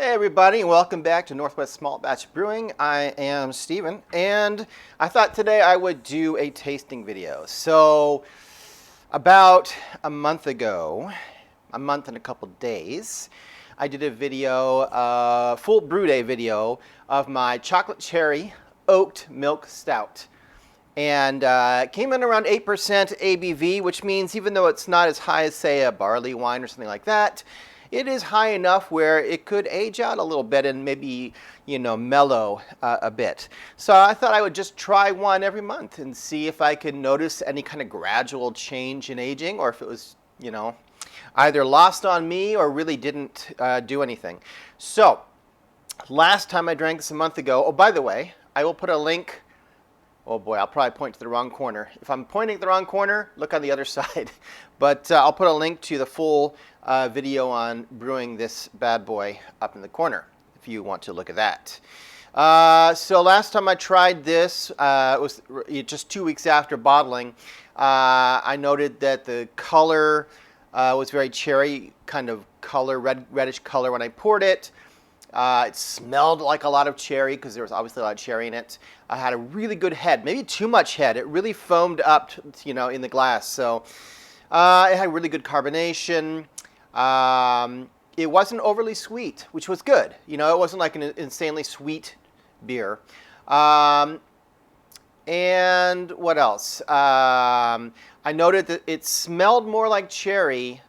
Hey everybody, and welcome back to Northwest Small Batch Brewing. I am Steven, and I thought today I would do a tasting video. So, about a month ago, a month and a couple days, I did a video, full brew day video of my chocolate cherry oaked milk stout. And it came in around 8% ABV, which means even though it's not as high as, say, a barley wine or something like that, it is high enough where it could age out a little bit and maybe, mellow a bit. So I thought I would just try one every month and see if I could notice any kind of gradual change in aging, or if it was, either lost on me or really didn't do anything. So last time I drank this a month ago, oh, by the way, I will put a link. Oh boy, I'll probably point to the wrong corner. If I'm pointing at the wrong corner, look on the other side. But I'll put a link to the full video on brewing this bad boy up in the corner if you want to look at that. So last time I tried this, it was just 2 weeks after bottling. I noted that the color was very cherry kind of color, reddish color when I poured it. It smelled like a lot of cherry because there was obviously a lot of cherry in it. I had a really good head, maybe too much head. It really foamed up, in the glass. So it had really good carbonation. It wasn't overly sweet, which was good. It wasn't like an insanely sweet beer. And what else? I noted that it smelled more like cherry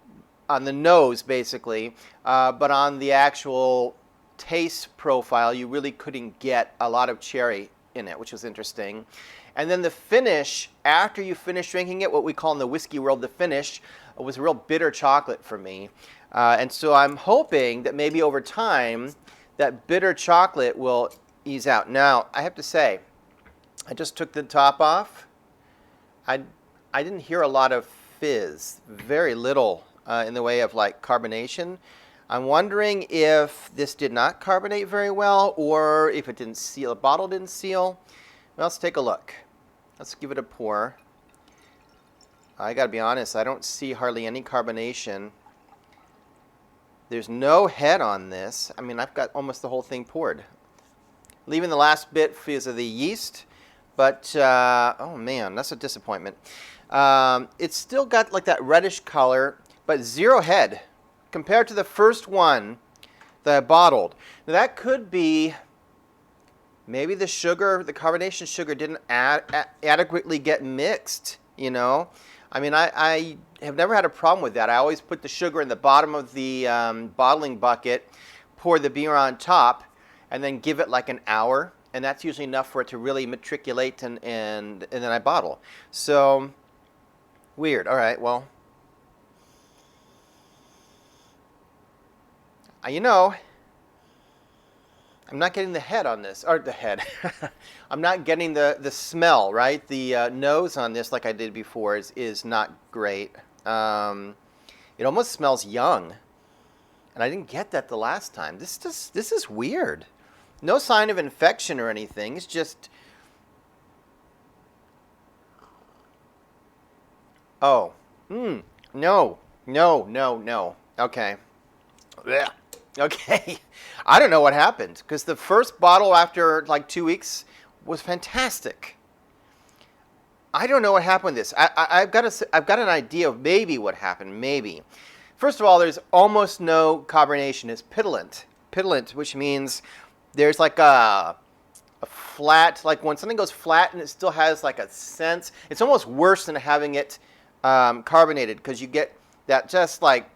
on the nose, basically, but on the actual taste profile, you really couldn't get a lot of cherry in it, which was interesting. And then the finish, after you finish drinking it, what we call in the whiskey world the finish, was a real bitter chocolate for me. And so I'm hoping that maybe over time, that bitter chocolate will ease out. Now, I have to say, I just took the top off. I didn't hear a lot of fizz, very little in the way of like carbonation. I'm wondering if this did not carbonate very well, or if it didn't seal, the bottle didn't seal. Well, let's take a look. Let's give it a pour. I gotta be honest, I don't see hardly any carbonation. There's no head on this. I mean, I've got almost the whole thing poured. Leaving the last bit because of the yeast, but oh man, that's a disappointment. It's still got like that reddish color, but zero head. Compared to the first one that I bottled. Now that could be maybe the sugar, the carbonation sugar didn't adequately get mixed, I mean, I have never had a problem with that. I always put the sugar in the bottom of the bottling bucket, pour the beer on top, and then give it like an hour. And that's usually enough for it to really matriculate and then I bottle. So, weird. All right, well. I'm not getting the head on this, or the head. I'm not getting the smell, right? The nose on this, like I did before, is not great. It almost smells young, and I didn't get that the last time. This is weird. No sign of infection or anything. It's just, oh, no. Okay. Blech. Okay, I don't know what happened because the first bottle after like 2 weeks was fantastic. I don't know what happened with this. I've got an idea of maybe what happened. Maybe, first of all, there's almost no carbonation. It's pitillant, which means there's like a flat, like when something goes flat and it still has like a sense. It's almost worse than having it carbonated because you get that just like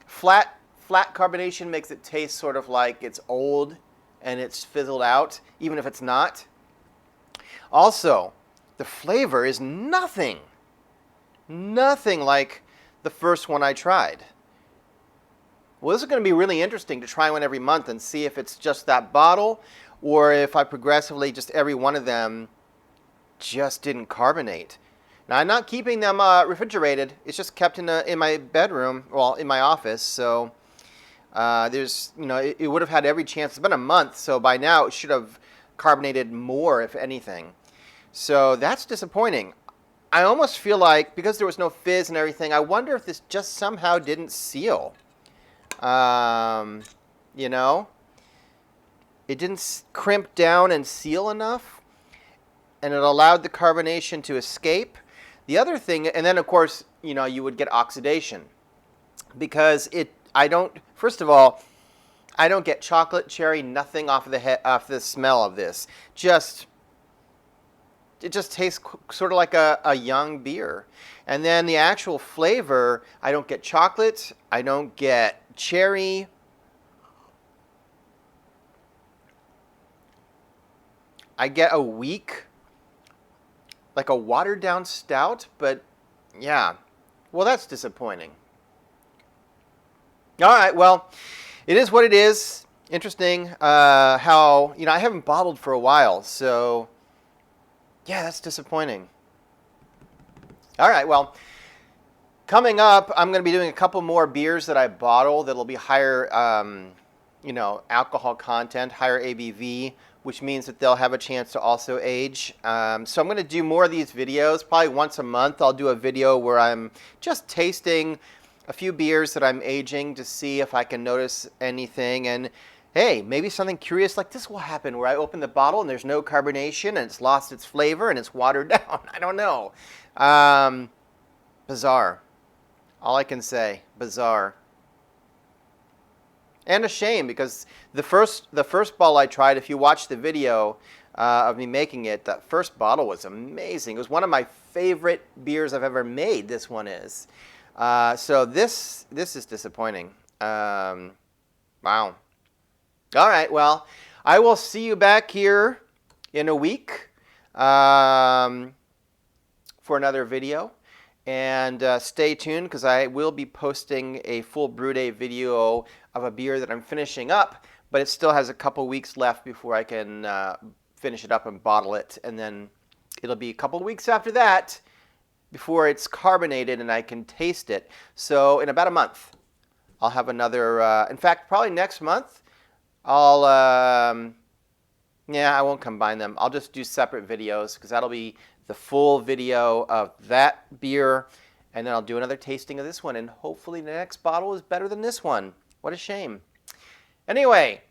flat carbonation makes it taste sort of like it's old and it's fizzled out, even if it's not. Also, the flavor is nothing like the first one I tried. Well, this is going to be really interesting to try one every month and see if it's just that bottle or if I progressively just every one of them just didn't carbonate. Now, I'm not keeping them refrigerated. It's just kept in my bedroom, well, in my office, so there's, it would have had every chance. It's been a month, so by now it should have carbonated more, if anything. So that's disappointing. I almost feel like, because there was no fizz and everything, I wonder if this just somehow didn't seal. it didn't crimp down and seal enough, and it allowed the carbonation to escape. The other thing, and then of course, you know, you would get oxidation because first of all, I don't get chocolate, cherry, nothing off off the smell of this. It just tastes sort of like a young beer. And then the actual flavor, I don't get chocolate, I don't get cherry. I get a weak, like a watered down stout, but yeah. Well, that's disappointing. All right, well, it is what it is. Interesting how, you know, I haven't bottled for a while, so yeah, that's disappointing. All right, well, coming up, I'm going to be doing a couple more beers that I bottle that'll be higher, you know, alcohol content, higher ABV, which means that they'll have a chance to also age. So I'm going to do more of these videos. Probably once a month, I'll do a video where I'm just tasting a few beers that I'm aging to see if I can notice anything. And hey, maybe something curious like this will happen where I open the bottle and there's no carbonation and it's lost its flavor and it's watered down. I don't know. Bizarre. All I can say, bizarre. And a shame because the first bottle I tried, if you watch the video of me making it, that first bottle was amazing. It was one of my favorite beers I've ever made, this one is. So this is disappointing. Wow. All right, well, I will see you back here in a week for another video. And stay tuned because I will be posting a full brew day video of a beer that I'm finishing up, but it still has a couple weeks left before I can finish it up and bottle it. And then it'll be a couple weeks after that before it's carbonated and I can taste it. So in about a month, I'll have another, in fact, probably next month, yeah, I won't combine them. I'll just do separate videos because that'll be the full video of that beer, and then I'll do another tasting of this one, and hopefully the next bottle is better than this one. What a shame. Anyway,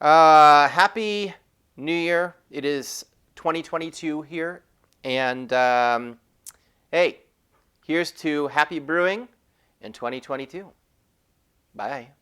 Happy New Year. It is 2022 here, and hey, here's to happy brewing in 2022. Bye.